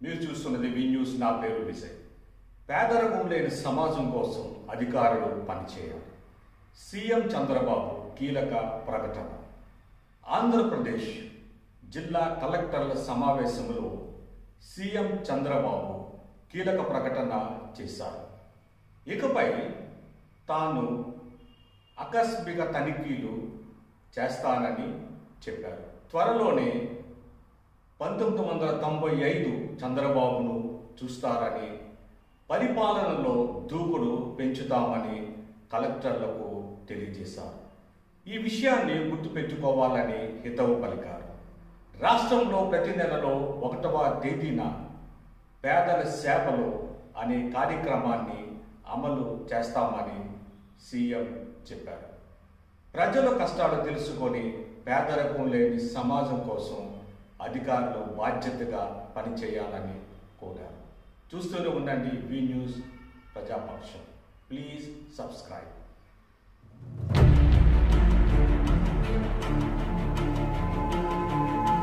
మీరు చూస్తున్నది వి న్యూస్. నా పేరు విజయ్. పేదరికం లేని సమాజం కోసం అధికారులు పనిచేయాలి. సీఎం చంద్రబాబు కీలక ప్రకటన. ఆంధ్రప్రదేశ్ జిల్లా కలెక్టర్ల సమావేశంలో సీఎం చంద్రబాబు కీలక ప్రకటన చేశారు. ఇకపై తాను ఆకస్మిక తనిఖీలు చేస్తానని చెప్పారు. త్వరలోనే 1995 చంద్రబాబును చూస్తారని, పరిపాలనలో దూకుడు పెంచుతామని కలెక్టర్లకు తెలియజేశారు. ఈ విషయాన్ని గుర్తుపెట్టుకోవాలని హితవు పలికారు. రాష్ట్రంలో ప్రతి నెలలో 1వ తేదీన పేదల సేవలు అనే కార్యక్రమాన్ని అమలు చేస్తామని సీఎం చెప్పారు. ప్రజల కష్టాలు తెలుసుకొని పేదరికం లేని సమాజం కోసం అధికారులు బాధ్యతగా పనిచేయాలని కోరారు. చూస్తూనే ఉండండి వి న్యూస్ ప్రజాపక్షం. Please subscribe.